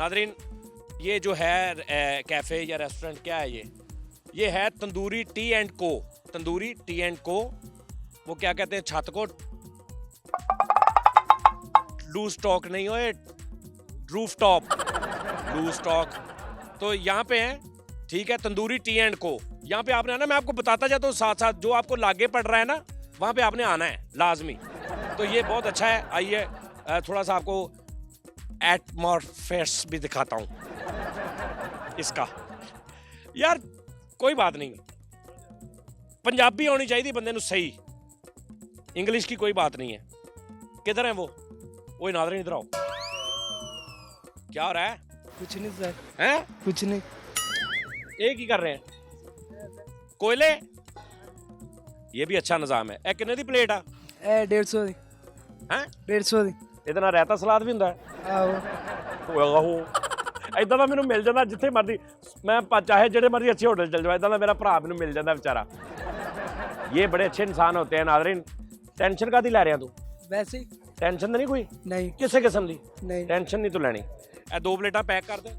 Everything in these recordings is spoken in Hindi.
नादरीन, ये जो है कैफ़े या रेस्टोरेंट क्या है ये है तंदूरी टी एंड को। तंदूरी टी एंड को, वो क्या कहते हैं, छत को लूज टॉक नहीं हो, रूफ टॉप लूज टॉक। तो यहाँ पे है, ठीक है, तंदूरी टी एंड को। यहाँ पे आपने आना, मैं आपको बताता जाता हूँ साथ साथ, जो आपको लागे पड़ रहा है ना वहाँ पे आपने आना है लाजमी। तो ये बहुत अच्छा है। आइए थोड़ा सा आपको एटमॉस्फेयर भी दिखाता हूँ इसका। यार कोई बात नहीं, पंजाबी होनी चाहिए बंदे नू सही, इंग्लिश की कोई बात नहीं है। किधर है वो नादरीन, इधर आओ। क्या हो रहा है? कुछ नहीं सर। हैं? कुछ नहीं। एक ही कर रहे हैं कोयले। ये भी अच्छा निजाम है। ए किन्ने दी प्लेट आ? 150 ਦੀ। हैं? 150 ਦੀ। ਇਹਦੇ ਨਾਲ ਰਾਇਤਾ ਸਲਾਦ ਵੀ ਹੁੰਦਾ ਹੈ? ਆਹੋ। ਇਦਾਂ ਦਾ ਮੈਨੂੰ ਮਿਲ ਜਾਂਦਾ ਜਿੱਥੇ ਮਰਜ਼ੀ, ਮੈਂ ਚਾਹੇ ਜਿਹੜੇ ਮਰਜ਼ੀ ਅੱਛੇ ਹੋਟਲ ਚਲ ਜਾਵਾਂ, ਇਦਾਂ ਦਾ ਮੇਰਾ ਭਰਾ ਮੈਨੂੰ ਮਿਲ ਜਾਂਦਾ बेचारा। ये बड़े अच्छे इंसान होते हैं नाज़रीन। टेंशन कादी लै रहा तू? वैसे ही। टेंशन तो नहीं कोई? नहीं। किसी किस्म दी? नहीं। टेंशन नहीं तू लैनी। ए 2 प्लेटां पैक कर दे,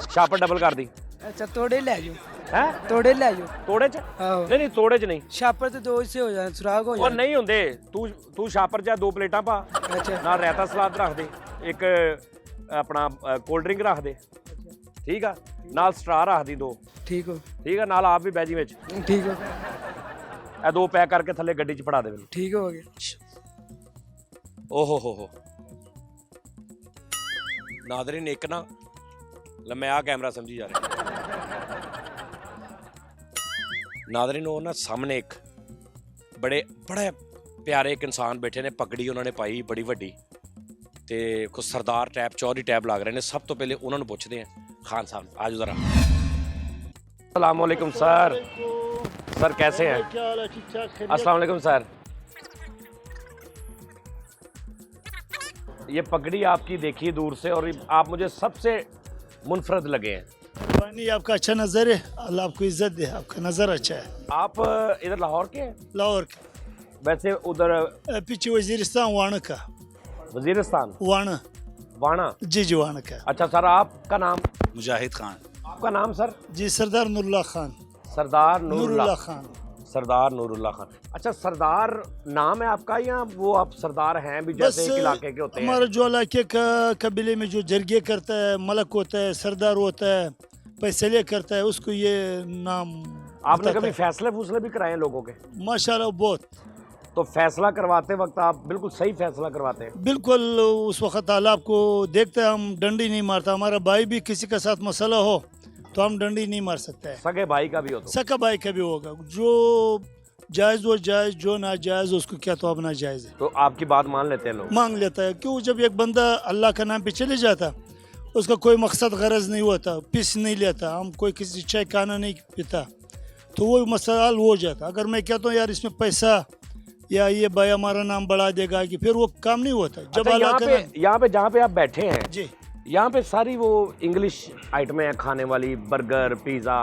शापर डबल कर दी। अच्छा तोड़े ले जाओ। हैं? तोड़े ले जाओ। तोड़े च? ਆਹੋ। नहीं तोड़े च नहीं। ਛਾਪਰ ਤੇ ਦੋ ਹਿੱਸੇ ਹੋ ਜਾਣ, ਸੁਰਾਗ ਹੋ ਉਹ ਜਾਣ। ਨਹੀਂ ਹੁੰਦੇ। ਤੂੰ ਸ਼ਾਪਰ ਜਾਂ 2 ਪਲੇਟਾਂ ਪਾ, ਅੱਛਾ। ਨਾਲ ਰਾਇਤਾ ਸਲਾਦ ਰੱਖ ਦੇ, ਇੱਕ ਆਪਣਾ ਕੋਲਡ ਡਰਿੰਕ ਰੱਖ ਦੇ, ਠੀਕ ਆ, ਨਾਲ ਸਟਰਾ ਰੱਖ ਦੀ 2, ਠੀਕ ਹੋ। ਠੀਕ ਆ, ਨਾਲ ਆਪ ਵੀ ਬੈਜੀ ਵਿੱਚ। ਠੀਕ ਹੋ। ਇਹ 2 ਪੈਕ ਕਰਕੇ ਥੱਲੇ ਗੱਡੀ 'ਚ ਫੜਾ ਦੇ ਮੈਨੂੰ। ਠੀਕ ਹੋ ਗਿਆ। ਓਹੋ ਹੋ ਨਾਦਰੀਨ, ਇੱਕ ਨਾ ਲੈ ਮੈਂ ਆ ਕੈਮਰਾ ਸਮਝੀ ਜਾ ਰਿਹਾ ਨਾਦਰੀਨ। ਉਹ ਨਾ ਸਾਹਮਣੇ ਇੱਕ ਬੜੇ ਪਿਆਰੇ ਇੱਕ ਇਨਸਾਨ ਬੈਠੇ ਨੇ, ਪਗੜੀ ਉਹਨਾਂ ਨੇ ਪਾਈ ਬੜੀ ਵੱਡੀ, ਤੇ ਕੁਝ ਸਰਦਾਰ ਟੈਪ ਚੌਧਰੀ ਟੈਪ ਲੱਗ ਰਹੇ ਨੇ। ਸਭ ਤੋਂ ਪਹਿਲੇ ਉਹਨਾਂ ਨੂੰ ਪੁੱਛਦੇ ਆ, ਖਾਨ ਸਾਹਿਬ ਆਜੋ ਜ਼ਰਾ। अस्सलाम वालेकुम सर। सर कैसे हैं? अस्सलाम वालेकुम सर। ये पगड़ी आपकी देखी दूर से और आप मुझे सबसे मुनफरद लगे हैं। पानी आपका अच्छा नज़र है, अल्लाह आपको इज्जत दे, आपका नज़र अच्छा है। आप इधर लाहौर के हैं? लाहौर का। वैसे उधर पीछे वजीरिस्तान वाणा का। वजीरिस्तान वाणा। वाणा? जी वाणा का। अच्छा सर, आपका नाम? मुजाहिद खान। आपका नाम सर? जी सरदार नूरुल्लाह खान। सरदार नूरुल्लाह खान। सरदार नूरुल्लाह खान। अच्छा, सरदार नाम है आपका या वो आप सरदार हैं भी जैसे एक इलाके के होते हैं? हमारे जो इलाके का कबीले में जो जरगे करता है, मलक होता है, सरदार होता है, फैसले करता है, उसको ये नाम। आपने कभी फैसले फूसले भी कराए हैं लोगों के? माशाल्लाह बहुत। तो फैसला करवाते वक्त आप बिल्कुल सही फैसला करवाते हैं? बिल्कुल। उस वक्त अल्लाह आपको देखता है, हम डंडी नहीं मारता। हमारा भाई भी किसी के साथ मसला हो तो हम डंडी नहीं मार सकते हैं। सगे भाई का भी हो तो? सका भाई का भी होगा। जो जायज़ वो जायज़, जो नाजायज़ उसको क्या तो अब नाजायज़ है। तो आपकी बात मान लेते हैं लोग? मांग लेता है। क्यों? जब एक बंदा अल्लाह का नाम पे चले जाता, उसका कोई मकसद गरज नहीं होता, पिस नहीं लेता, हम कोई किसी चाय खाना नहीं पीता, तो वो मसला हल हो जाता। अगर मैं कहता हूँ यार इसमें पैसा या ये भाई हमारा नाम बढ़ा देगा, कि फिर वो काम नहीं होता। जब अच्छा, अल्लाह का यहाँ पे जहाँ पे आप बैठे हैं जी, यहाँ पे सारी वो इंग्लिश आइटमें हैं खाने वाली, बर्गर, पिज़्ज़ा,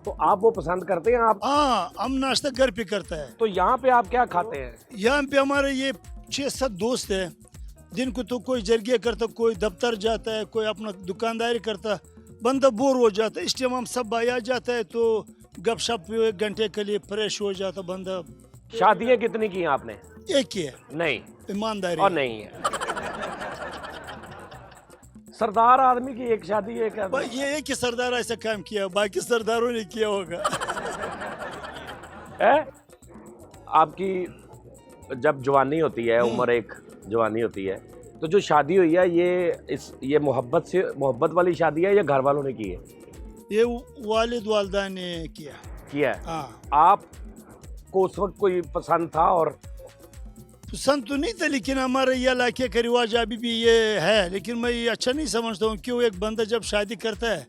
तो आप वो पसंद करते हैं? आप? हाँ, हम नाश्ता घर पे करता है। तो यहाँ पे आप क्या खाते हैं? यहाँ पे हमारे ये 6-7 दोस्त हैं। दिन को तो कोई जरगे करता, कोई दफ्तर जाता है, कोई अपना दुकानदारी करता, बंदा बोर हो जाता है। इस टाइम हम सब भाई आ जाता है तो गपशप 1 घंटे के लिए फ्रेश हो जाता बंदा। शादियाँ कितनी की हैं आपने? एक ही है। नहीं। ईमानदारी और नहीं है। सरदार आदमी की एक शादी है क्या? भाई ये एक ही सरदार ऐसा काम किया, बाकी सरदारों ने किया होगा। है? आपकी जब जवानी होती है, उम्र एक जवानी होती है, तो जो शादी हुई है ये मोहब्बत वाली शादी है या घर वालों ने की है? ये वालिद वालदा ने किया है। हाँ। आपको उस वक्त कोई पसंद था? और पसंद तो नहीं था, लेकिन हमारे ये इलाके का रिवाज अभी भी ये है, लेकिन मैं ये अच्छा नहीं समझता हूँ। क्यों? एक बंदा जब शादी करता है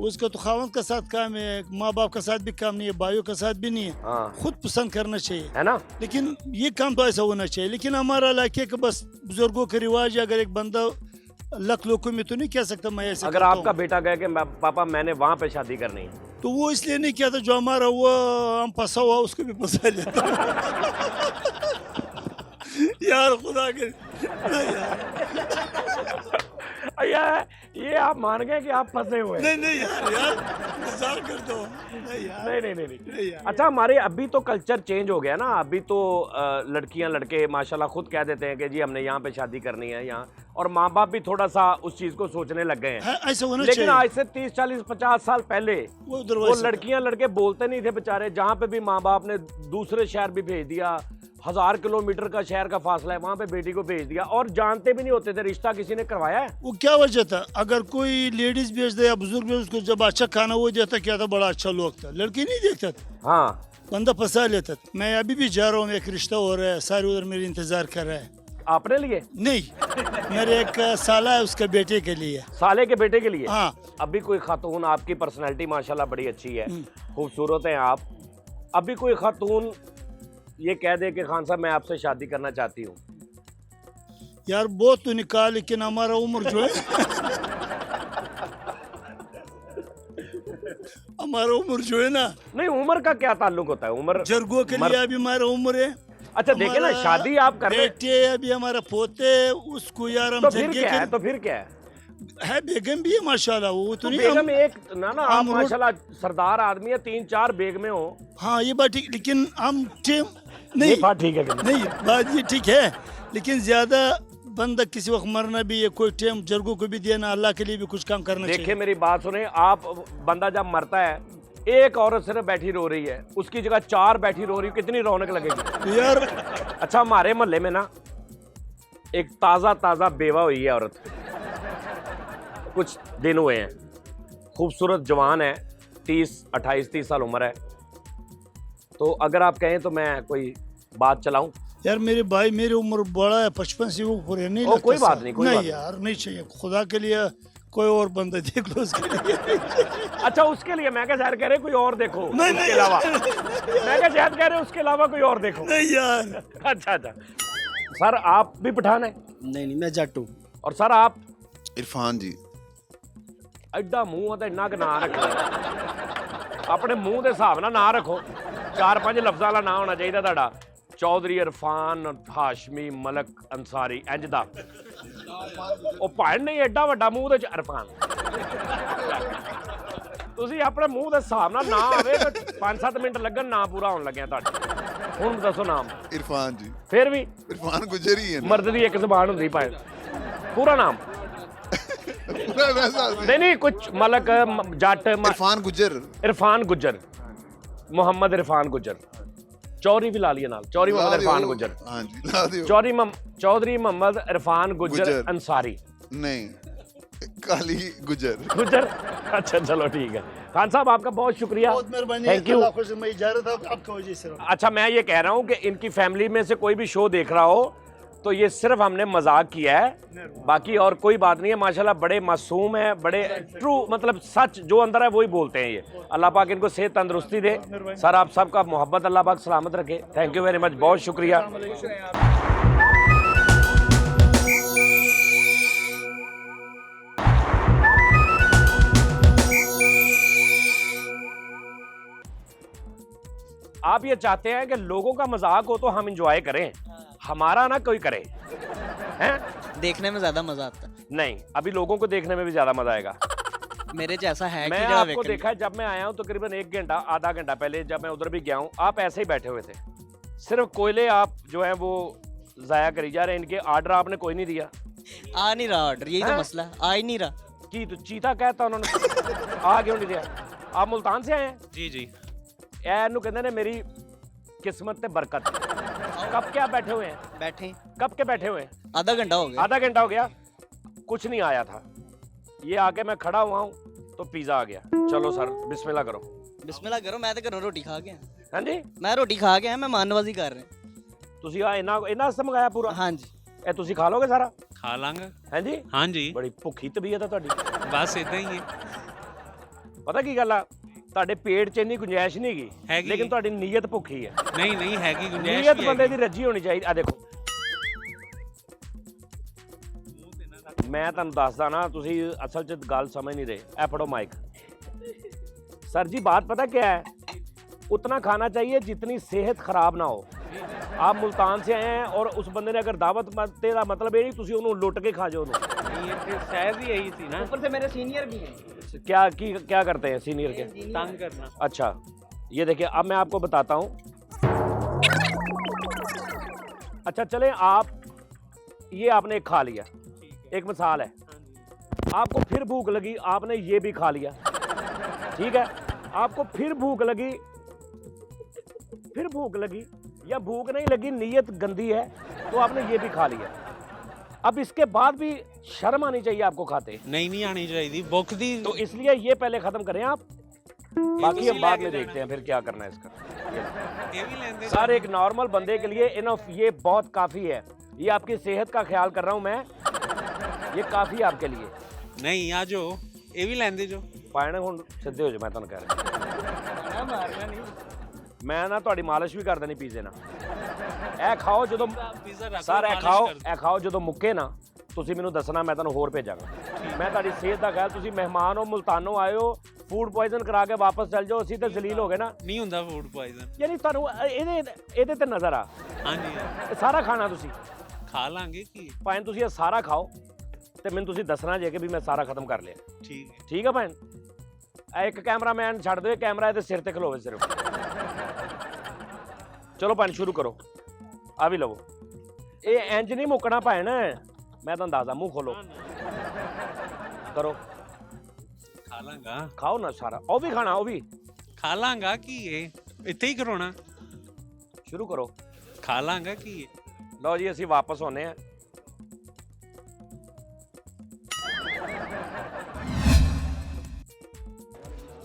उसका तो खावंद का साथ काम है, माँ बाप का साथ भी काम नहीं है, भाइयों का साथ भी नहीं है। हाँ। खुद पसंद करना चाहिए, है ना? लेकिन ये काम तो ऐसा होना चाहिए। लेकिन हमारा इलाके का बस बुजुर्गों का रिवाज है। अगर एक बंदा लख लोगों में तो नहीं कह सकता मैं ऐसे अगर आपका बेटा कहे कि पापा मैंने वहाँ पे शादी करनी है, तो वो इसलिए नहीं किया था, जो हमारा वो हम फंसा हुआ उसको भी फंसा लेता। यार खुदा के यार ये आप मान गए कि आप फंसे हुए हैं? नहीं यार मजाक करता हूँ। नहीं यार नहीं यार। अच्छा, हमारे अभी तो कल्चर चेंज हो गया ना। अभी तो लड़कियां लड़के माशाल्लाह खुद कह देते हैं कि जी हमने यहाँ पे शादी करनी है यहाँ, और माँ बाप भी थोड़ा सा उस चीज को सोचने लग गए हैं। ऐसा होना लेकिन चाहिए। आज से 30 40 50 साल पहले वो वो लड़कियां लड़के बोलते नहीं थे बेचारे। जहाँ पे भी माँ बाप ने दूसरे शहर भी भेज दिया, 1000 किलोमीटर का शहर का फासला है, वहां पे बेटी को भेज दिया, और जानते भी नहीं होते थे रिश्ता किसी ने करवाया है। वो क्या वजह था? अगर कोई लेडीज भेज दे या बुजुर्ग भेज, उसको जब अच्छा खाना वो देता क्या था, बड़ा अच्छा लोग था, लड़की नहीं देखता था, हाँ, बंदा फंसा लेता था। मैं अभी भी जा रहा हूँ, एक रिश्ता हो रहा है, सारे उधर मेरे इंतजार कर रहा है। आपने लिए? नहीं, मेरे एक साला है, उसके बेटे के लिए। साले के बेटे के लिए? हाँ। अभी कोई खातून, आपकी पर्सनैलिटी माशाल्लाह बड़ी अच्छी है, खूबसूरत हैं आप, अभी कोई खातून ये कह दे कि खान साहब मैं आपसे शादी करना चाहती हूँ? यार बहुत तो निकाह, लेकिन हमारा उम्र जो है हमारा उम्र जो है ना। नहीं, उम्र का क्या ताल्लुक होता है? उम्र जरगो के लिए अभी हमारा उम्र है। अच्छा देखिए ना, शादी आप कर रहे बेटे, अभी हमारा पोते, उसको यार हम तो फिर क्या है? तो फिर क्या है, बेगम भी है माशाल्लाह। वो तो नहीं बेगम एक ना आप माशाल्लाह सरदार आदमी है, 3 4 बेगमें हो। हाँ ये बात ठीक, लेकिन हम टीम नहीं, बात ठीक है नहीं बात ये ठीक है, लेकिन ज्यादा बंदा किसी वक्त मरना भी है, कोई टाइम जरगो को भी देना, अल्लाह के लिए भी कुछ काम करना चाहिए। देखिए मेरी बात सुने, आप बंदा जब मरता है, एक औरत सिर्फ बैठी रो रही है, उसकी जगह 4 बैठी रो रही है, कितनी रौनक लगेगी यार। अच्छा हमारे मोहल्ले में ना एक ताज़ा बेवा हुई है औरत, कुछ दिन हुए हैं, खूबसूरत जवान है, 28-30 साल उम्र है। तो अगर आप कहें तो मैं कोई बात चलाऊं? यार मेरे भाई, मेरी उम्र बड़ा है, 55 से ऊपर है, नहीं लगता कोई बात सर। नहीं, कोई बात यार नहीं चाहिए, खुदा के लिए कोई और बंदा देख लो उसके लिए। अच्छा उसके लिए मैं क्या शायद कह रहे कोई और देखो, नहीं, उसके अलावा मैं क्या शायद कह रहे उसके अलावा कोई और देखो। नहीं यार। अच्छा सर आप भी पठान है? नहीं मैं जट हूँ। और सर आप? इरफान जी। एडा मुंह है, इन्ना ना रखो, अपने मुंह के हिसाब ना रखो, 4-5 लफ्ज़ वाला ना होना चाहिए तुहाडा। चौधरी इरफान हाशमी मलक अंसारी इंज दा ਉਹ ਭਾਣ ਨਹੀਂ ਐਡਾ ਵੱਡਾ ਮੂੰਹ ਦੇ ਚ ਇਰਫਾਨ ਤੁਸੀਂ ਆਪਣੇ ਮੂੰਹ ਦੇ ਹਿਸਾਬ ਨਾਲ ਨਾ ਆਵੇ ਤਾਂ 5-7 ਮਿੰਟ ਲੱਗਣ ਨਾ ਪੂਰਾ ਹੋਣ ਲੱਗਿਆ ਤੁਹਾਡੇ। ਹੁਣ ਦੱਸੋ ਨਾਮ? इरफान जी। ਫਿਰ ਵੀ इरफान गुजर ही है ना। ਮਰਦ ਦੀ ਇੱਕ ਜ਼ਬਾਨ ਹੁੰਦੀ ਭਾਵੇਂ। ਪੂਰਾ ਨਾਮ? पूरा वैसा नहीं कुछ मलक जट इरफान गुजर। इरफान गुजर, मोहम्मद इरफान गुजर, चौधरी भी ला लिया नाल, चौधरी मोहम्मद इरफान गुजर। हाँ जी ला दियो। चौधरी मोहम्मद इरफान गुजर अंसारी नहीं, काली गुजर। अच्छा चलो ठीक है खान साहब, आपका बहुत शुक्रिया, बहुत मेहरबानी, थैंक यू। मैं जा रहा था आपका वजह से। अच्छा मैं ये कह रहा हूँ कि इनकी फैमिली में से कोई भी शो देख रहा हो तो ये सिर्फ हमने मजाक किया है, बाकी और कोई बात नहीं है। माशाल्लाह बड़े मासूम है, बड़े ट्रू, मतलब सच जो अंदर है वही बोलते हैं ये। अल्लाह पाक इनको सेहत तंदुरुस्ती दे। सर आप सबका मोहब्बत अल्लाह पाक सलामत रखे। थैंक यू वेरी मच, बहुत शुक्रिया। आप ये चाहते हैं कि लोगों का मजाक हो तो हम इंजॉय करें, हमारा ना कोई करे, हैं? देखने में ज्यादा मजा आता है। नहीं, अभी लोगों को देखने में भी ज्यादा मजा आएगा। मेरे जैसा है कि मैं जरा आपको वेकन। देखा है, जब मैं आया हूँ तकरीबन 1 घंटा आधा घंटा पहले, जब मैं उधर भी गया हूँ, आप ऐसे ही बैठे हुए थे, सिर्फ कोयले आप जो है वो जाया करी जा रहे हैं। इनके ऑर्डर आपने कोई नहीं दिया। आ नहीं रहा ऑर्डर, यही तो मसला है, आ ही नहीं रहा। की तो चीता कहता उन्होंने आ क्यों नहीं दिया? आप मुल्तान से आए हैं? जी एनू कहते ने मेरी किस्मत ते बरकत। कब क्या बैठे हुए हैं? बैठे कब के बैठे हुए हैं? आधा घंटा हो गया। आधा घंटा हो गया, कुछ नहीं आया था। ये आके मैं खड़ा हुआ हूँ तो पिज्जा आ गया। चलो सर बिस्मिल्लाह करो। बिस्मिल्लाह करो, मैं तो घरों रोटी खा गया। हाँ जी, मैं रोटी खा गया, मैं मानवाजी कर रहे हैं। ਤੁਸੀਂ ਆ ਇਹਨਾਂ ਸੇ ਮੰਗਾਇਆ ਪੂਰਾ? हाँ जी। ਇਹ ਤੁਸੀਂ ਖਾ ਲੋਗੇ ਸਾਰਾ? ਖਾ ਲਾਂਗਾ। हैं जी, हाँ जी, ਬੜੀ ਭੁੱਖੀ ਤਬੀਅਤ ਹੈ ਤੁਹਾਡੀ। ਬਸ ਇਦਾਂ ਹੀ ਹੈ। ਪਤਾ ਕੀ ਗੱਲ ਆ, ਤੁਹਾਡੇ ਪੇਟ 'ਚ ਇੰਨੀ ਗੁੰਜਾਇਸ਼ ਨਹੀਂ ਹੈਗੀ, ਹੈਗੀ। ਲੇਕਿਨ ਤੁਹਾਡੀ ਨੀਅਤ ਭੁੱਖੀ ਹੈ। ਨਹੀਂ ਹੈਗੀ ਗੁੰਜਾਇਸ਼ ਨੀਅਤ ਵੀ ਬੰਦੇ ਹੈਗੀ। ਦੀ ਰੱਜੀ ਹੋਣੀ ਚਾਹੀਦੀ। ਆ ਦੇਖੋ ਮੈਂ ਤੁਹਾਨੂੰ ਦੱਸਦਾ ਨਾ, ਤੁਸੀਂ ਅਸਲ 'ਚ ਗੱਲ ਸਮਝ ਨਹੀਂ ਰਹੇ। ਇਹ ਫੜੋ ਮਾਈਕ। सर जी बात पता क्या है, उतना खाना चाहिए जितनी सेहत खराब ना हो। आप मुल्तान से आए हैं और उस बंदे ने अगर दावत तेरा मतलब ये नहीं ਤੁਸੀਂ ਉਹਨੂੰ ਲੁੱਟ ਕੇ खा जाओ ये फिर शायद ही यही थी ना, ऊपर से मेरे सीनियर भी हैं। क्या करते हैं सीनियर के? तंग करना। अच्छा ये देखिए अब मैं आपको बताता हूँ। अच्छा चलें आप ये आपने एक खा लिया, एक मिसाल है, आपको फिर भूख लगी, आपने ये भी खा लिया, ठीक है। आपको फिर भूख लगी या भूख नहीं लगी, नीयत गंदी है तो आपने ये भी खा लिया। अब इसके बाद भी शर्म आनी चाहिए आपको खाते, नहीं आनी चाहिए बुख दी। तो इसलिए ये पहले खत्म करें आप, बाकी हम बाद में लेके देखते हैं फिर क्या करना है इसका। ये भी लेंदे सर एक नॉर्मल बंदे के लिए इनफ ये बहुत काफ़ी है, ये आपकी सेहत का ख्याल कर रहा हूँ मैं, ये काफ़ी है आपके लिए। नहीं आ जो ये भी लेंदे जो पाए ਹੁਣ ਸਿੱਧੇ ਹੋ ਜਾ, ਮੈਂ ਤੁਹਾਨੂੰ ਕਹਿ ਰਿਹਾ ਮੈਂ ਨਾ ਤੁਹਾਡੀ ਮਾਲਿਸ਼ ਵੀ ਕਰ ਦੇਣੀ ਪੀਜ਼ੇ ਨਾਲ। ਇਹ ਖਾਓ ਜਦੋਂ पिज्जा रखो ਸਰ मालिश कर दो। ਇਹ ਖਾਓ ਜਦੋਂ ਮੁੱਕੇ ਨਾ ਤੁਸੀਂ ਮੈਨੂੰ ਦੱਸਣਾ, ਮੈਂ ਤੁਹਾਨੂੰ ਹੋਰ ਭੇਜਾਂਗਾ। ਮੈਂ ਤੁਹਾਡੀ ਸਿਹਤ ਦਾ ਖਿਆਲ, ਤੁਸੀਂ ਮਹਿਮਾਨ ਹੋ, ਮੁਲਤਾਨੋਂ ਆਏ ਹੋ, ਫੂਡ ਪੋਇਜ਼ਨ ਕਰਾ ਕੇ ਵਾਪਸ ਚੱਲ ਜਾਓ, ਅਸੀਂ ਤੇ ਜ਼ਲੀਲ ਹੋ ਗਏ ਨਾ। नहीं ਹੁੰਦਾ ਫੂਡ ਪੋਇਜ਼ਨ। ਯਾਨੀ ਤੁਹਾਨੂੰ ਇਹਦੇ ਤੇ ਨਜ਼ਰ ਆ, ਹਾਂਜੀ ਇਹ ਸਾਰਾ ਖਾਣਾ ਤੁਸੀਂ ਖਾ ਲਾਂਗੇ ਕੀ ਭਾਵੇਂ ਤੁਸੀਂ ਇਹ ਸਾਰਾ ਖਾਓ ਤੇ ਮੈਨੂੰ ਤੁਸੀਂ ਦੱਸਣਾ ਜੇ ਕਿ ਵੀ ਮੈਂ ਸਾਰਾ ਖਤਮ ਕਰ ਲਿਆ। ਠੀਕ ਹੈ। ਠੀਕ ਆ ਭੈਣ, ਇਹ ਇੱਕ ਕੈਮਰਾਮੈਨ ਛੱਡ ਦਿਓ, ਕੈਮਰਾ ਇਹਦੇ ਸਿਰ ਤੇ ਖਲੋਵੇ ਸਿਰਫ। ਚਲੋ ਭੈਣ ਸ਼ੁਰੂ ਕਰੋ, ਆ ਵੀ ਲਵੋ। ਇਹ ਇੰਜ ਨਹੀਂ ਮੁੱਕਣਾ ਭੈਣ, ਮੈਂ ਤੁਹਾਨੂੰ ਦੱਸਦਾ, ਮੂੰਹ ਖੋਲੋ ਕਰੋ, ਖਾ ਲਾਂਗਾ ਖਾਓ ਨਾ ਸਾਰਾ, ਉਹ ਵੀ ਖਾਣਾ, ਉਹ ਵੀ ਖਾ ਲਾਂਗਾ ਕੀ ਇਹ ਇੱਥੇ ਹੀ ਕਰਾਉਣਾ। ਸ਼ੁਰੂ ਕਰੋ। ਖਾ ਲਾਂਗਾ ਕੀ ਲਓ ਜੀ ਅਸੀਂ ਵਾਪਸ ਆਉਂਦੇ ਹਾਂ।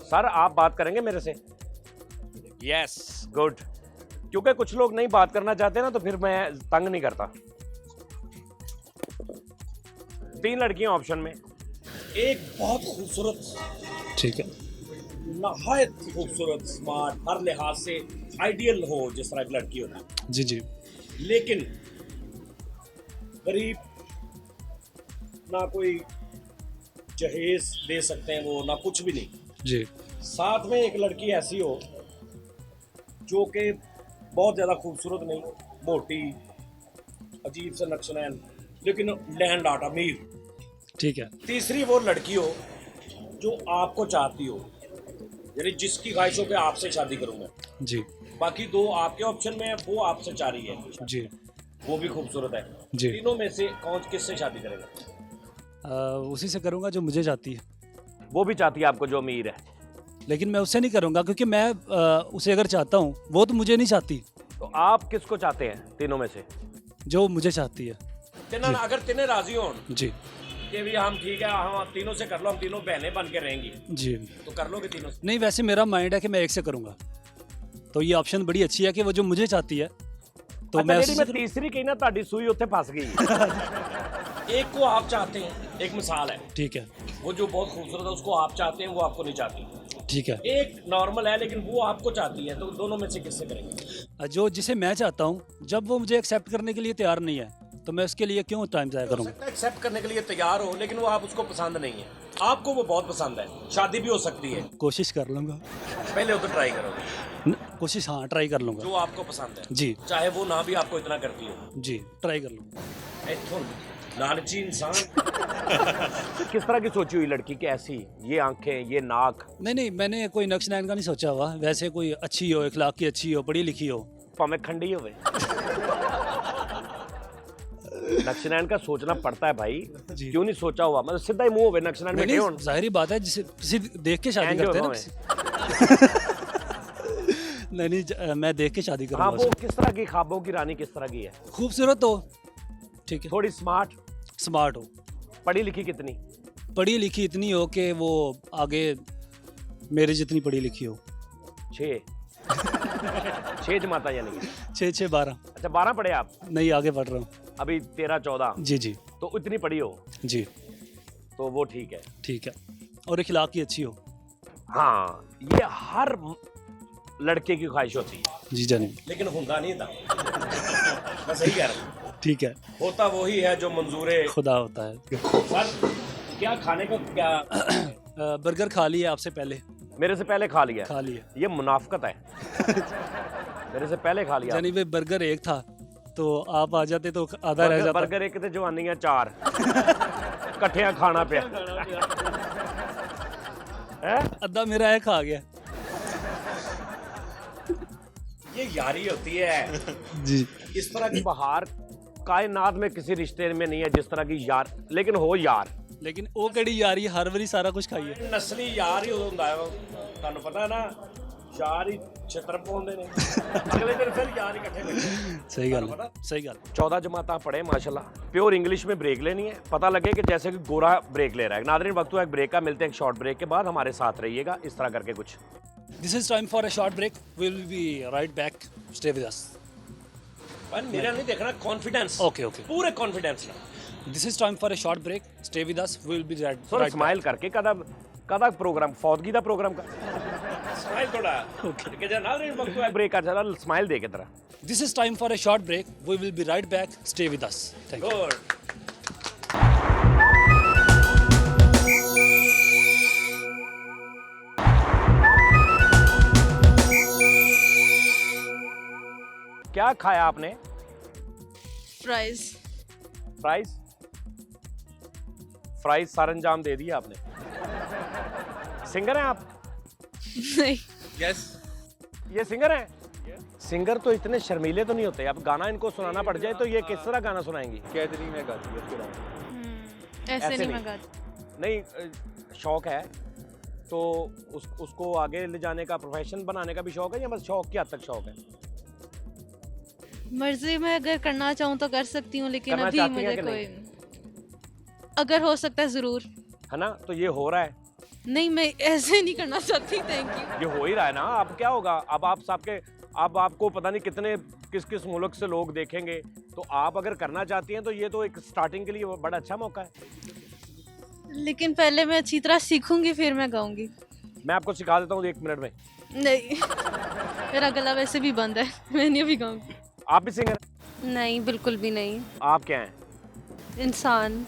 सर आप बात करेंगे मेरे से? यस गुड, क्योंकि कुछ लोग नहीं बात करना चाहते ना, तो फिर मैं तंग नहीं करता। 3 लड़कियां ऑप्शन में, एक बहुत खूबसूरत, ठीक है, नहायत खूबसूरत, स्मार्ट, हर लिहाज से आइडियल हो जिस तरह की लड़की होना, जी जी, लेकिन गरीब, ना कोई जहेज दे सकते हैं वो, ना कुछ भी नहीं। जी साथ में एक लड़की ऐसी हो जो कि बहुत ज़्यादा खूबसूरत नहीं, मोटी, अजीब से नक्शनैन, लेकिन लैंड आर्ट अमीर। ठीक है, तीसरी वो लड़की हो जो आपको चाहती हो, यानी जिसकी ख्वाहिश हो कि आपसे शादी करूँगा। जी बाकी 2 आपके ऑप्शन में है, वो आपसे चाह रही है, जी वो भी खूबसूरत है। जी। तीनों में से कौन किससे शादी करेगा? उसी से करूँगा जो मुझे चाहती है, वो भी चाहती है आपको जो अमीर है, लेकिन मैं उससे नहीं करूँगा क्योंकि मैं उसे अगर चाहता हूँ वो तो मुझे नहीं चाहती, तो आप किसको चाहते हैं तीनों में से? जो मुझे चाहती है। तीनों अगर तीनों राजी हो जी कि भी हम ठीक है, हम तीनों से कर लो, हम तीनों बहनें बन के रहेंगी, जी, तो कर लोगे तीनों से? नहीं वैसे मेरा माइंड है कि मैं एक से करूँगा, तो ये ऑप्शन बड़ी अच्छी है कि वो जो मुझे चाहती है तो अच्छा, मैं मेरी उसी मैं से तीसरी कही ना, ताड़ी सुई उत्थे फंस गई। एक को आप चाहते हैं, एक मिसाल है, ठीक है, वो जो बहुत खूबसूरत है उसको आप चाहते हैं, वो आपको नहीं चाहती। ठीक है, एक नॉर्मल है लेकिन वो आपको चाहती है, तो दोनों में से किससे करेंगे? जो जिसे मैं चाहता हूँ जब वो मुझे एक्सेप्ट करने के लिए तैयार नहीं है तो मैं उसके लिए क्यों टाइम ज़ाया करूँगा। एक्सेप्ट करने के लिए तैयार हो लेकिन वो आप उसको पसंद नहीं है, आपको वो बहुत पसंद है, शादी भी हो सकती है, कोशिश कर लूँगा, पहले उधर ट्राई करोगे, कोशिश हाँ ट्राई कर लूँगा, जो आपको पसंद है, जी चाहे वो ना भी आपको इतना करती हो। जी ट्राई कर लूँगा। इत्थों लालची इंसान। किस तरह की सोची हुई लड़की की, ऐसी ये आंखें, ये नाक? नहीं मैंने कोई नक्श नैन का नहीं सोचा हुआ, वैसे कोई अच्छी हो, इखलाक की अच्छी हो, पढ़ी लिखी हो, भावें खंडी होवे। नक्शनैन का सोचना पड़ता है भाई, जी। क्यों नहीं सोचा हुआ, मतलब सीधा ही मुंह होवे नक्शनैन में नहीं, होन। जाहिर बात है जिसे किसी देख के शादी एंज करते हैं होवे ना नहीं मैं देख के शादी हाँ, करूँगा। वो किस तरह की, ख्वाबों की रानी किस तरह की है? खूबसूरत हो, ठीक है, थोड़ी स्मार्ट, स्मार्ट हो, पढ़ी लिखी कितनी? पढ़ी लिखी इतनी हो कि वो आगे मेरे जितनी पढ़ी लिखी हो। 6 6 जमाता यानी कि? 6 12। अच्छा 12 पढ़े आप? नहीं आगे पढ़ रहा हूँ। अभी 13 14? जी जी तो इतनी पढ़ी हो जी, तो वो ठीक है। ठीक है, और इखलाक की अच्छी हो। हाँ, ये हर लड़के की ख्वाहिश होती है, जी जानी, लेकिन होता नहीं था। मैं सही कह रहा हूँ, ठीक है, होता वही है जो मंजूरे खुदा होता है। सर क्या खाने को क्या? बर्गर खा लिया आपसे पहले? मेरे से पहले खा लिया? खा लिया। ये मुनाफकत है। मेरे से पहले खा लिया यानी वे बर्गर एक था तो आप आ जाते तो आधा रह जाता। बर्गर एक ते जवानियां 4 इकट्ठियां खाना पिया है। अद्धा मेरा है खा गया। ये यारी होती है जी इस तरह की बहार कायनात में किसी रिश्ते में नहीं है जिस तरह की यार, लेकिन हो यार लेकिन ਉਹ ਕਿਹੜੀ ਯਾਰੀ ਹਰ ਵਾਰੀ ਸਾਰਾ ਕੁਝ ਖਾਈਏ। ਨਸਲੀ ਯਾਰ ਹੀ ਉਦੋਂ ਹੁੰਦਾ ਹੈ ਤੁਹਾਨੂੰ ਪਤਾ ਹੈ ਨਾ, ਯਾਰ ਹੀ ਛਿੱਤਰ ਪਾਉਂਦੇ ਨੇ ਅਗਲੇ ਦਿਨ ਫਿਰ ਯਾਰ ਇਕੱਠੇ ਬੈਠੇ। सही गल सही गल। 14 जमाता पढ़े माशाल्लाह, प्योर इंग्लिश में ब्रेक लेनी है, पता लगे कि जैसे कि गोरा ब्रेक ले रहा है। नादरीन वक्त हुआ एक ब्रेक का, मिलते हैं एक शॉर्ट ब्रेक के बाद, हमारे साथ रहिएगा इस तरह करके कुछ। This is time for a short break. We will be right back. Stay with us. पर मेरा नहीं देखना कॉन्फिडेंस, Okay, okay. पूरे कॉन्फिडेंस ना। This is time for a short break. Stay with us. We will be right थोड़ा back. स्माइल करके कदा प्रोग्राम फौतगी दा प्रोग्राम का स्माइल थोड़ा ओके के जा नादरीन वक्त हुआ ब्रेक का चला स्माइल दे के तरह। This is time for a short break. We will be right back. Stay with us. Thank you. Good. क्या खाया आपने? फ्राइज। फ्राइज फ्राइज सरंजाम दे दिया आपने। सिंगर हैं आप? नहीं। यस ये सिंगर हैं? सिंगर तो इतने शर्मीले तो नहीं होते, अब गाना इनको सुनाना पड़ जाए तो ये किस तरह गाना सुनाएंगी? कैदरी में गाती है उसके ऐसे ऐसे नहीं नहीं। मैं गाती। नहीं शौक है तो उसको आगे ले जाने का, प्रोफेशन बनाने का भी शौक है या बस शौक की हद तक शौक है? मर्जी में अगर करना चाहूँ तो कर सकती हूँ, लेकिन करना अभी चाहती हैं मुझे कि कोई अगर हो सकता है जरूर। है ना, तो ये हो रहा है, नहीं मैं ऐसे नहीं करना चाहती। Thank you. ये हो ही रहा है ना। अब क्या होगा, अब आप सबके, अब आपको पता नहीं कितने किस किस मुल्क से लोग देखेंगे, तो आप अगर करना चाहती हैं तो ये तो एक स्टार्टिंग के लिए बड़ा अच्छा मौका है। लेकिन पहले मैं अच्छी तरह सीखूंगी फिर मैं गाऊंगी। मैं आपको सिखा देता हूँ 1 मिनट में। नहीं मेरा गला वैसे भी बंद है, मैं नहीं अभी गाऊंगी। आप भी सिंगर? नहीं बिल्कुल भी नहीं। आप क्या हैं? इंसान।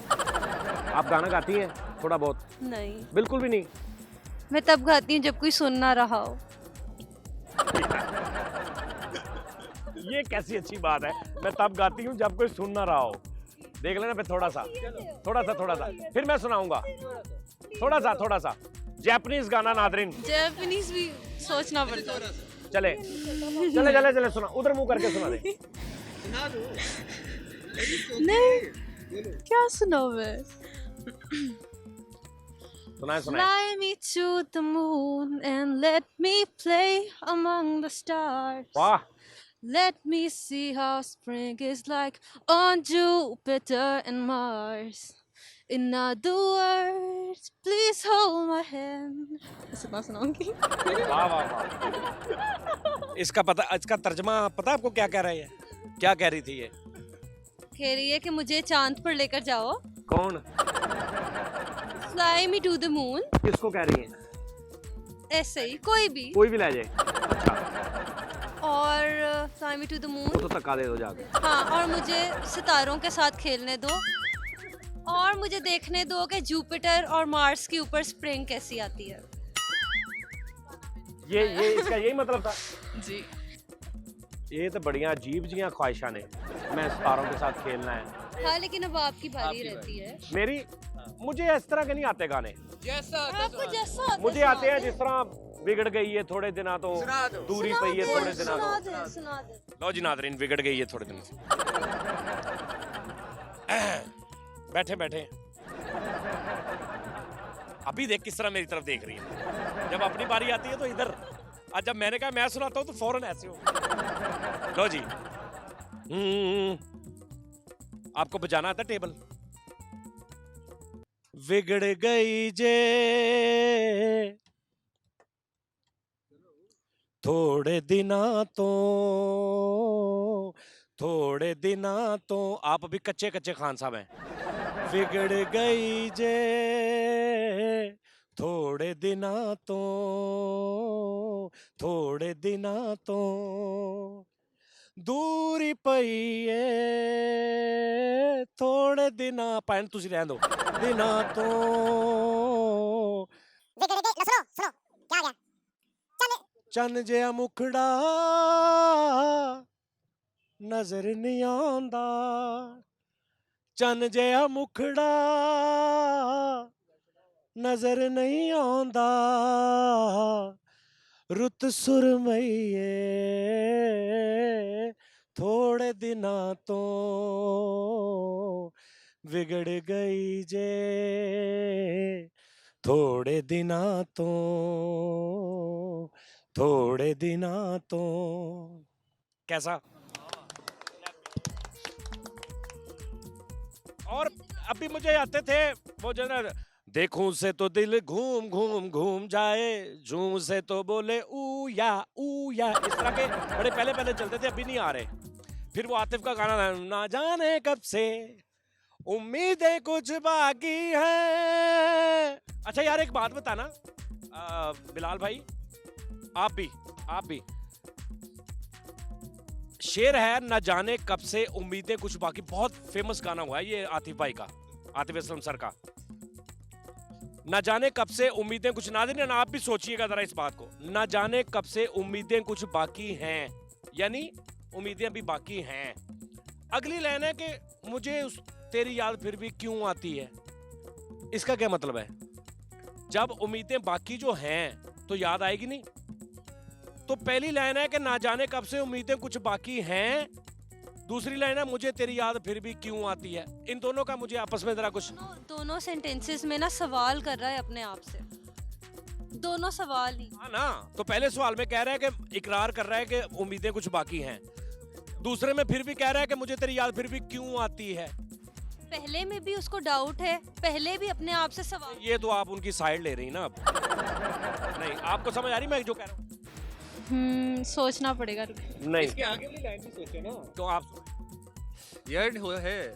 आप गाना गाती हैं थोड़ा बहुत? नहीं बिल्कुल भी नहीं। मैं तब गाती हूँ जब कोई सुन ना रहा हो। ये कैसी अच्छी बात है, मैं तब गाती हूँ जब कोई सुन ना रहा हो। देख लेना फिर थोड़ा सा फिर मैं सुनाऊंगा थोड़ा सा जापानीज गाना। नादरीन जैपनीज भी सोचना पड़ता है। चले सुना, उधर मुंह करके सुना दे। नहीं क्या सुनाऊं मैं? सुनाए Fly me to the moon and let me play among the stars. वाह। Let me see how spring is like on Jupiter and Mars. In other words, please hold my hand. सुना सुनाऊंगी। वाह। इसका तर्जमा पता है आपको क्या कह रही है? क्या कह रही थी ये? कह रही है कि मुझे चांद पर लेकर जाओ। कौन? Fly me to the moon. किसको कह रही है? ऐसे ही कोई भी ले जाए। और Fly me to the moon. वो तो धक्का दे दो जाके। हाँ, और मुझे सितारों के साथ खेलने दो और मुझे देखने दो कि जुपिटर और मार्स के ऊपर स्प्रिंग कैसी आती है। ये इसका यही मतलब था जी। ये तो बढ़िया अजीब जियां ख्वाहिशां ने, मैं सितारों के साथ खेलना है। हाँ लेकिन अब आपकी बारी रहती है। मेरी, मुझे इस तरह के नहीं आते गाने। आपको जैसा आता है मुझे आते हैं जिस तरह बिगड़ गई है थोड़े दिना तो दूरी पई है थोड़े दिना तो। सुना दे। लो जी नादरीन, बिगड़ गई है थोड़े दिन से। बैठे अभी देख किस तरह मेरी तरफ देख रही है। जब अपनी बारी आती है तो इधर, आज जब मैंने कहा मैं सुनाता हूँ तो फौरन ऐसे हो। लो जी। आपको बजाना आता टेबल? बिगड़ गई जे थोड़े दिना तो आप अभी कच्चे खान साहब हैं। बिगड़ गई जे थोड़े दिना तो दूरी पई है थोड़े दिना पैन तुसी रहन दो दिना तो। चन जिहा मुखड़ा नजर नहीं आंदा, चन जिहा मुखड़ा नजर नहीं आंदा, रुत सुरमईए थोड़े दिनां तो विगड़ गई जे, थोड़े दिनां तो, थोड़े दिनां तो। कैसा? और अभी मुझे आते थे वो जो ना, देखूं से तो दिल घूम घूम घूम जाए, झूम से तो बोले ऊ या, इस तरह के बड़े पहले पहले चलते थे, अभी नहीं आ रहे। फिर वो आतिफ का गाना था, ना जाने कब से उम्मीदें कुछ बाकी हैं। अच्छा यार एक बात बताना बिलाल भाई, आप भी शेर है, ना जाने कब से उम्मीदें कुछ बाकी, बहुत फेमस गाना हुआ है ये आतिफ भाई का, आतिफ असलम सर का। ना जाने कब से उम्मीदें कुछ, नाज़रीन आप भी सोचिएगा जरा इस बात को, ना जाने कब से उम्मीदें कुछ बाकी हैं, यानी उम्मीदें अभी बाकी हैं। अगली लाइन है कि मुझे तेरी याद फिर भी क्यों आती है। इसका क्या मतलब है? जब उम्मीदें बाकी जो हैं तो याद आएगी नहीं। तो पहली लाइन है कि ना जाने कब से उम्मीदें कुछ बाकी हैं, दूसरी लाइन है मुझे तेरी याद फिर भी क्यों आती है। इन दोनों का मुझे आपस में जरा कुछ, दोनों सेंटेंसेस में ना सवाल कर रहा है अपने आप से, दोनों सवाल ही। हाँ ना, तो पहले सवाल में कह रहा है कि इकरार कर रहा है कि उम्मीदें कुछ बाकी हैं, दूसरे में फिर भी कह रहा है कि मुझे तेरी याद फिर भी क्यों आती है। पहले में भी उसको डाउट है, पहले भी अपने आप से सवाल। ये तो आप उनकी साइड ले रही ना अब। नहीं आपको समझ आ रही मैं जो कह रहा हूँ? सोचना पड़ेगा। नहीं इसके आगे वाली लाइन भी सोचे ना। तो आप यार हो है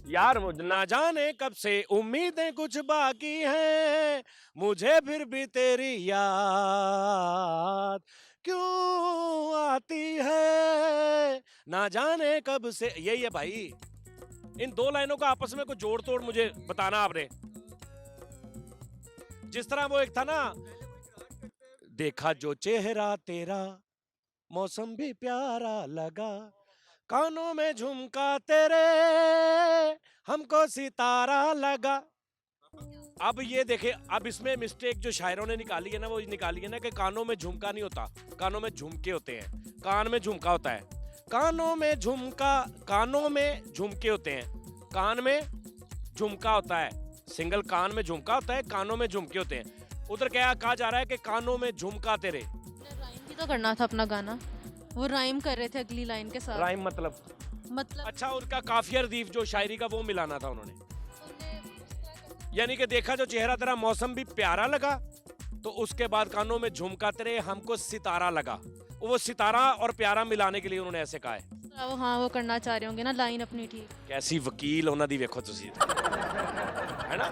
यार, ना जाने कब से उम्मीदें कुछ बाकी हैं, मुझे फिर भी तेरी याद क्यों आती है, ना जाने कब से। यही है भाई, इन दो लाइनों का आपस में कुछ जोड़ तोड़ मुझे बताना आपने। जिस तरह वो एक था ना, देखा जो चेहरा तेरा मौसम भी प्यारा लगा, कानों में झुमका तेरे हमको सितारा लगा। अब ये देखे, अब इसमें मिस्टेक जो शायरों ने निकाली है ना, वो निकाली है ना कि कानों में झुमका नहीं होता, कानों में झुमके होते हैं, कान में झुमका होता है, कानों में झुमका, कानों में झुमके होते हैं, कान में झुमका होता है, सिंगल कान में झुमका होता है, कानों में झुमके होते हैं। उधर क्या कहा जा रहा है कि कानों में झुमका तेरे। राइम भी तो करना था अपना गाना, वो राइम कर रहे थे अगली लाइन के साथ। राइम मतलब अच्छा, उनका काफिया रदीफ जो शायरी का वो मिलाना था उन्होंने, यानी कि देखा जो चेहरा तेरा मौसम भी प्यारा लगा, तो उसके बाद कानों में झुमका तेरे हमको सितारा लगा। वो सितारा और प्यारा मिलाने के लिए उन्होंने ऐसे कहा है। हाँ वो करना चाह रहे होंगे ना लाइन अपनी ठीक। कैसी वकील होना दी वेखो तुसी, है ना।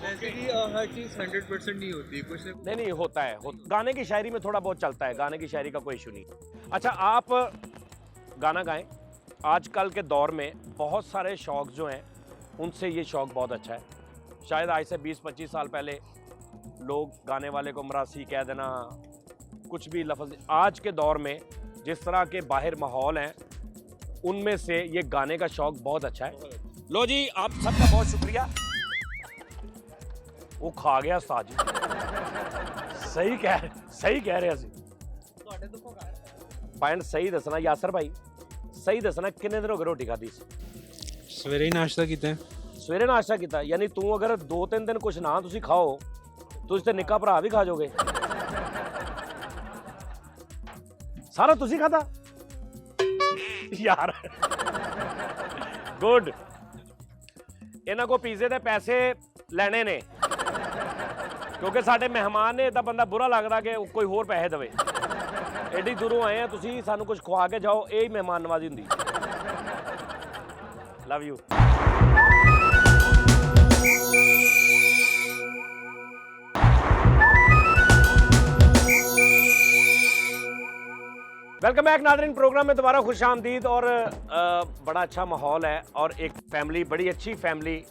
वैसे ही हर चीज 100% नहीं होती, कुछ नहीं होता है, गाने की शायरी में थोड़ा बहुत चलता है, गाने की शायरी का कोई इशू नहीं। अच्छा आप गाना गाएं, आजकल के दौर में बहुत सारे शौक जो हैं उनसे ये शौक बहुत अच्छा है। शायद आज से 20-25 साल पहले लोग गाने वाले को मरासी कह देना, कुछ भी लफ्ज़, आज के दौर में जिस तरह के बाहर माहौल हैं उनमें से ये गाने का शौक बहुत अच्छा है। लो जी आप सबका बहुत शुक्रिया। वो खा गया उस्ताद जी, सही कह रहे ਅਸੀਂ पॉइंट सही दसना यासर भाई, सही दसना किन्ने दिन हो गए रोटी खाधी सी? सवेरे ही नाश्ता कीता है। सवेरे नाश्ता किया, यानी तू अगर 2-3 दिन कुछ ना तुसी खाओ तुसी ते निक्का भरा भी खा जाओगे। सारा तुसी खाता यार। गुड, इन्हां को पिज़्ज़े दे पैसे लेने ने क्योंकि साडे मेहमान ने, इदा बंदा बुरा लगदा कि कोई होर पैसे देवे। एडी दूरों आए हैं, तुसी सानू कुछ खवा के जाओ, यही मेहमान नवाजी हुंदी। Love you. वेलकम बैक नाज़रीन, प्रोग्राम में दोबारा खुश आमदीद। और बड़ा अच्छा माहौल है और एक फैमिली, बड़ी अच्छी फैमिली।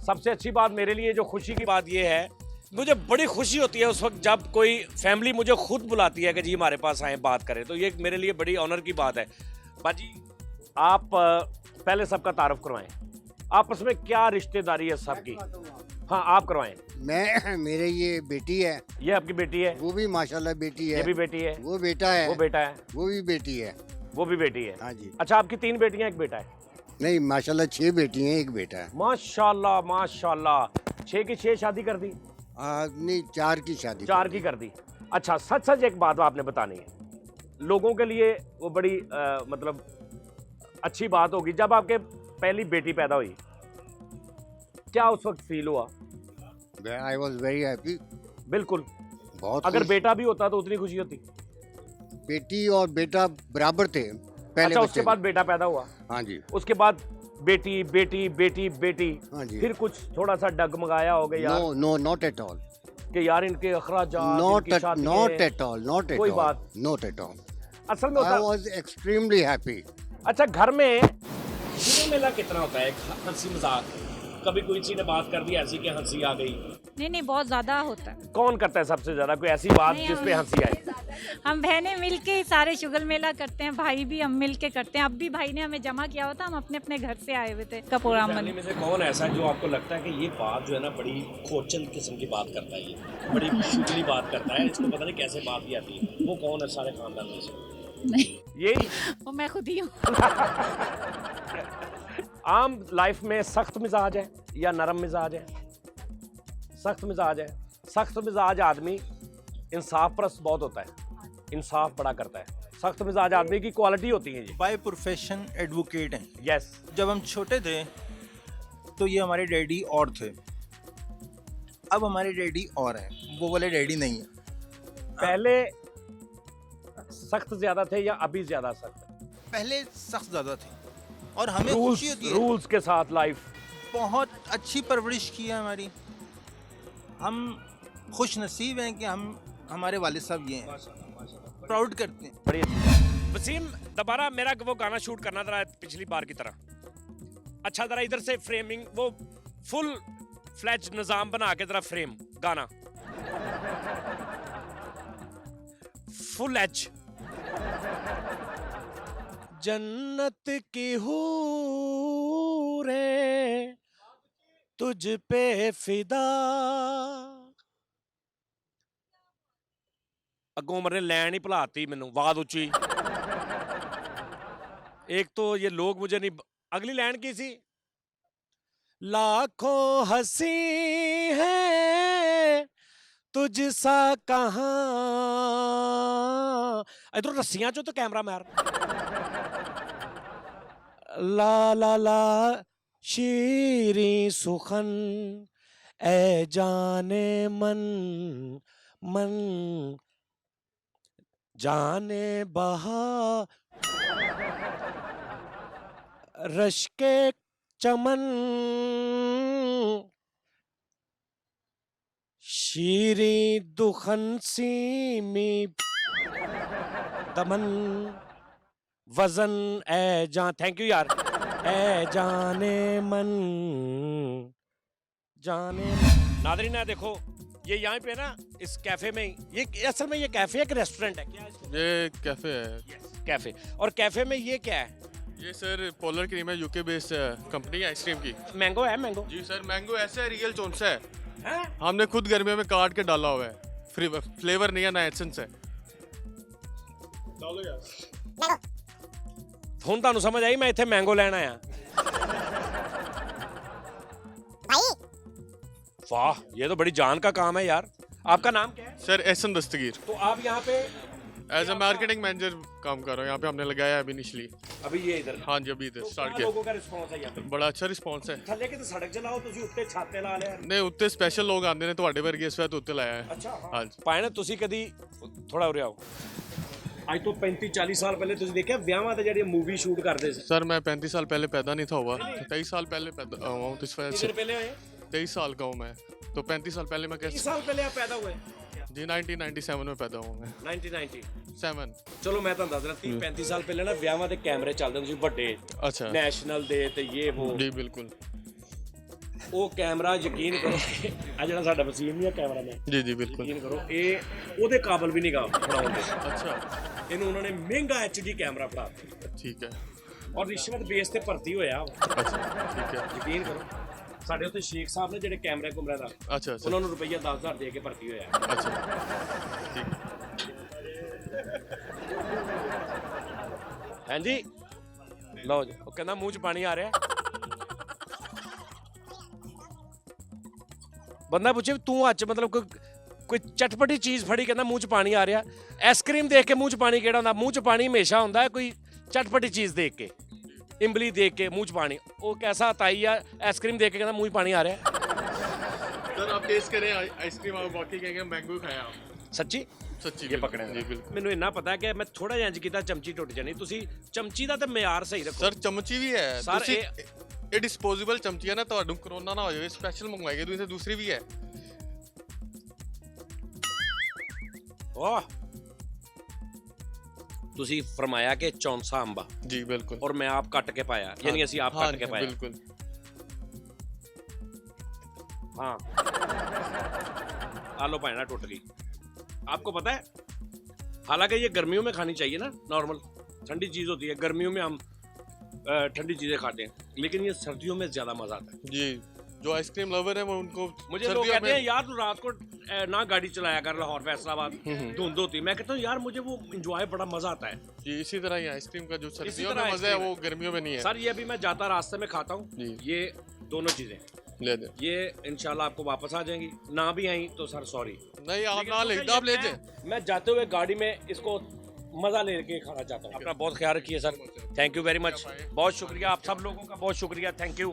सबसे अच्छी बात मेरे लिए जो खुशी की बात यह है मुझे बड़ी खुशी होती है उस वक्त जब कोई फैमिली मुझे खुद बुलाती है कि जी हमारे पास आए बात करें, तो ये मेरे लिए बड़ी ऑनर की बात है। बाजी आप पहले सबका तारुफ करवाएं, आपस में क्या रिश्तेदारी है सबकी? हाँ आप करवाएं। मैं मेरे ये बेटी है, ये आपकी बेटी है, वो भी माशाल्लाह बेटी है, ये भी बेटी है, वो बेटा है, वो बेटा है, वो भी बेटी है। वो भी बेटी है। हाँ जी। अच्छा आपकी 3 बेटियां एक बेटा है? नहीं माशाल्लाह 6 बेटी हैं, एक बेटा है। माशाल्लाह माशाल्लाह। 6 की 6 शादी कर दी? नहीं 4 की शादी 4 की कर दी। अच्छा सच सच एक बात आपने बतानी है, लोगों के लिए वो बड़ी मतलब अच्छी बात होगी। जब आपके पहली बेटी पैदा हुई क्या उस वक्त फील हुआ? I was very happy. बिल्कुल। बहुत अगर खुश। बेटा भी होता तो उतनी खुशी होती? बेटी और बेटा बराबर थे पहले। अच्छा बच्चे उसके बाद बेटा पैदा हुआ? हाँ जी। उसके बाद बेटी बेटी बेटी बेटी, हाँ जी। फिर कुछ थोड़ा सा डगमगाया हो गया यार? No no not at all. कि यार इनके अखराजात, नॉट इनकी शादी नॉट है। एट ऑल, नॉट एट कोई ऑल, बात नॉट एट ऑल। असल में आई होता। Was extremely happy. अच्छा घर में शुरू मेला कितना होता है? हंसी मजाक, कभी कोई किसी ने बात कर दी ऐसी कि हंसी आ गई? नहीं बहुत ज्यादा होता है। कौन करता है सबसे ज्यादा कोई ऐसी बात नहीं, जिसपे हंसी आए? हम बहनें मिलके ही सारे शुगर मेला करते हैं, भाई भी हम मिलके करते हैं। अब भी भाई ने हमें जमा किया हुआ था, हम अपने अपने घर से आए हुए थे का प्रोग्राम फैमिली में से कौन ऐसा है जो आपको लगता है कि ये बात जो है ना बड़ी खोचल किस्म की बात करता है, ये बड़ी शुगली बात करता है, इसको पता नहीं कैसे बात ही आती है? वो कौन है सारे खानदान में से? नहीं यही वो मैं खुद ही हूँ। आम लाइफ में सख्त मिजाज है या नरम मिजाज है? सख्त मिजाज है। सख्त मिजाज आदमी इंसाफ परस्त बहुत होता है, इंसाफ बड़ा करता है। सख्त मिजाज आदमी की क्वालिटी होती है ये। बाय प्रोफेशन एडवोकेट हैं। यस। जब हम छोटे थे तो ये हमारे डैडी और थे, अब हमारे डैडी और हैं, वो वाले डैडी नहीं है। पहले सख्त ज्यादा थे या अभी ज्यादा सख्त? पहले सख्त ज़्यादा थे और हमें रूल्स खुशी होती है। रूल्स के साथ लाइफ। बहुत अच्छी परवरिश की है हमारी। हम खुश नसीब हैं कि हम हमारे वालिद साहब ये हैं, प्राउड करते हैं। बड़ी अच्छी। वसीम दोबारा मेरा वो गाना शूट करना जरा पिछली बार की तरह। अच्छा जरा इधर से फ्रेमिंग, वो फुल फ्लैज निजाम बना के जरा फ्रेम गाना फुल एच। जन्नत की हूरे तुझ पे फिदा। अगों मरे लैन ही भुलाती मैनू, आवाज उच्ची। एक तो ये लोग मुझे नहीं। अगली लाइन की सी? लाखों हंसी है तुझसा कहां। इधर रस्सियां चो तो कैमरा मार। ला ला ला शीरी सुखन ए जाने मन मन जाने बहा रश्के चमन शीरी दुखन सीमी दमन वजन ए जान। थैंक यू यार। ए जाने मन जाने। नादरीन है देखो ये यहाँ पे ना इस कैफे में, ये असल में ये कैफे है कि रेस्टोरेंट है? क्या है? ये कैफे है। कैफे। और कैफे में ये क्या है? ये सर पोलर क्रीम है, यूके बेस्ड कंपनी है आइसक्रीम की। मैंगो है? मैंगो जी सर मैंगो ऐसा है, रियल चौंसा है। हैं? हमने खुद गर्मियों में काट के डाला हुआ है, फ्लेवर नहीं है ना एसेंस है। डालो यार। ਹੁਣ ਤੁਹਾਨੂੰ ਸਮਝ ਆਈ मैं इत्थे मैंगो ਲੈਣ आया। वाह ये तो बड़ी जान का काम है यार। आपका नाम क्या है? सर एहसन दस्तगीर। तो आप यहाँ पे एज अ मार्केटिंग मैनेजर काम कर रहा हूँ यहाँ पे। हमने लगाया है अभी इनिशियली। अभी ये इधर? हाँ जी अभी इधर तो स्टार्ट क्या किया। लोगों का रिस्पांस है यहाँ पे? बड़ा अच्छा रिस्पांस है। थल्ले के तो सड़क चलाओ ਤੁਸੀਂ ਉੱਤੇ ਛਾਤੇ ਲਾ ਲਿਆ। नहीं उत्ते स्पेशल लोग आते हैं, ਤੁਹਾਡੇ ਵਰਗੇ ਇਸ ਵਾਰ ਉੱਤੇ ਲਾਇਆ ਹੈ। ਅੱਛਾ हाँ जी। ਪਾਏ ਨਾ ਤੁਸੀਂ ਕਦੀ ਥੋੜਾ ਉਰੇ ਆਓ। ਅੱਜ ਤੋਂ 35-40 ਸਾਲ ਪਹਿਲੇ ਤੁਸੀਂ ਦੇਖਿਆ ਵਿਆਹਾਂ ਤੇ ਜਿਹੜੀਆਂ ਮੂਵੀ ਸ਼ੂਟ ਕਰਦੇ ਸੀ? सर मैं 35 साल पहले पैदा नहीं था हुआ, 23 साल पहले पैदा हुआ हूँ। तो इस वजह कितने से दिन पहले हुए? 23 साल का हूँ मैं, तो 35 साल पहले मैं 30 कैसे? साल पहले आप पैदा हुए? जी 1997 में पैदा हुआ मैं। 1997। 7। ਚਲੋ ਮੈਂ ਤੁਹਾਨੂੰ ਦੱਸ ਦਿੰਦਾ 30-35 ਸਾਲ ਪਹਿਲੇ ਨਾ ਵਿਆਹਾਂ ਦੇ ਕੈਮਰੇ ਚੱਲਦੇ ਹੁੰਦੇ ਸੀ ਵੱਡੇ, अच्छा ਨੈਸ਼ਨਲ ਦੇ ਤੇ ਇਹ ਉਹ। जी बिल्कुल। ਉਹ ਕੈਮਰਾ ਯਕੀਨ ਕਰੋ ਆ ਜਿਹੜਾ ਸਾਡਾ ਵਸੀਮ ਨਹੀਂ ਆ ਕੈਮਰਾਮੈਨ जी जी बिल्कुल ਯਕੀਨ ਕਰੋ ਇਹ ਉਹਦੇ ਕਾਬਲ ਵੀ ਨਹੀਂ ਗਾ ਫੜਾਉਣ ਦੇ अच्छा ਇਹਨੂੰ ਉਹਨਾਂ ਨੇ ਮਹਿੰਗਾ HD ਕੈਮਰਾ ਫੜਾ ਦਿੱਤਾ ठीक है ਔਰ ਰਿਸ਼ਵਤ ਬੇਸ ਤੇ ਭਰਤੀ ਹੋਇਆ अच्छा ठीक है ਯਕੀਨ ਕਰੋ ਸਾਡੇ ਉੱਤੇ ਸ਼ੇਖ ਸਾਹਿਬ ਨੇ ਜਿਹੜੇ ਕੈਮਰੇ ਕੁਮਰੇ ਦਾ अच्छा अच्छा ਉਹਨਾਂ ਨੂੰ ਰੁਪਈਆ 10,000 ਦੇ ਕੇ ਭਰਤੀ ਹੋਇਆ अच्छा ठीक ਹਾਂਜੀ ਲਓ ਜੀ ਉਹ ਕਹਿੰਦਾ ਮੂੰਹ 'ਚ ਪਾਣੀ ਆ ਰਿਹਾ ਬੰਦਾ ਪੁੱਛੇ ਵੀ ਤੂੰ ਅੱਜ ਮਤਲਬ ਕੋਈ ਚਟਪਟੀ ਚੀਜ਼ ਫੜੀ ਕਹਿੰਦਾ ਮੂੰਹ 'ਚ ਪਾਣੀ ਆ ਰਿਹਾ ਆਈਸਕ੍ਰੀਮ ਦੇਖ ਕੇ ਮੂੰਹ 'ਚ ਪਾਣੀ ਕਿਹੜਾ ਹੁੰਦਾ ਮੂੰਹ 'ਚ ਪਾਣੀ ਹਮੇਸ਼ਾ ਹੁੰਦਾ ਹੈ ਕੋਈ ਚਟਪਟੀ ਚੀਜ਼ ਦੇਖ ਕੇ ਇਮਲੀ ਦੇਖ ਕੇ ਮੂੰਹ 'ਚ ਪਾਣੀ ਉਹ ਕੈਸਾ ਤਾਈ ਆ ਆਈਸਕ੍ਰੀਮ ਦੇਖ ਕੇ ਕਹਿੰਦਾ ਮੂੰਹ 'ਚ ਪਾਣੀ ਆ ਰਿਹਾ सर आप टेस्ट करें आइसक्रीम आप वाकई कहेंगे मैंगो खाया आप ਸੱਚੀ सच्ची ਇਹ ਪਕੜਿਆ जी बिल्कुल ਮੈਨੂੰ ਇੰਨਾ ਪਤਾ ਕਿ ਮੈਂ ਥੋੜਾ ਜਿਹਾ ਇੰਜ ਕੀਤਾ ਚਮਚੀ ਟੁੱਟ ਜਾਣੀ ਤੁਸੀਂ ਚਮਚੀ ਦਾ ਤਾਂ ਮਿਆਰ ਸਹੀ ਰੱਖੋ ਸਰ ਚਮਚੀ ਵੀ ਹੈ ਸਰ, ਤੁਸੀਂ ਇਹ ਡਿਸਪੋਜ਼ੇਬਲ ਚਮਚੀ ਹੈ ਨਾ ਤੁਹਾਨੂੰ ਕਰੋਨਾ ਨਾ ਹੋ ਜਾਵੇ ਸਪੈਸ਼ਲ ਮੰਗਵਾਏਗੇ ਤੁਸੀਂ ਦੂਸਰੀ ਵੀ ਹੈ ਵਾਹ ਤੁਸੀਂ ਫਰਮਾਇਆ ਕਿ ਚੌਂਸਾ ਅੰਬਾ ਜੀ ਬਿਲकुल ਔਰ ਮੈਂ ਆਪ ਕੱਟ ਕੇ ਪਾਇਆ ਯਾਨੀ ਅਸੀਂ ਆਪ ਕੱਟ ਕੇ ਪਾਇਆ बिल्कुल हाँ आलो पायना टूट गई आपको पता है हालांकि ये गर्मियों में खानी चाहिए ना नॉर्मल ठंडी चीज़ होती है गर्मियों में हम ठंडी चीज़ें खाते हैं लेकिन ये सर्दियों में ज़्यादा मज़ा आता है जी जो आइसक्रीम लवर है वो उनको मुझे लोग कहते हैं यार तू रात को ना गाड़ी चलाया कर लाहौर फैसलाबाद धुंध होती है मैं कहता हूँ यार मुझे वो इंजॉय बड़ा मज़ा आता है जी इसी तरह ही आइसक्रीम का जो सर्दियों तरह में मजा है आइसक्रीम वो गर्मियों में नहीं है सर ये अभी मैं जाता रास्ते में खाता हूँ जी ये दोनों चीज़ें ले दे ये इंशाल्लाह आपको वापस आ जाएंगी ना भी आई तो सर सॉरी नहीं आप लेकिन ना तो ले मैं- आप ले मैं- जाए मैं जाते हुए गाड़ी में इसको मजा लेके खाना चाहता हूँ अपना बहुत ख्याल रखिए sir thank you very much बहुत शुक्रिया आप सब लोगों का बहुत शुक्रिया थैंक यू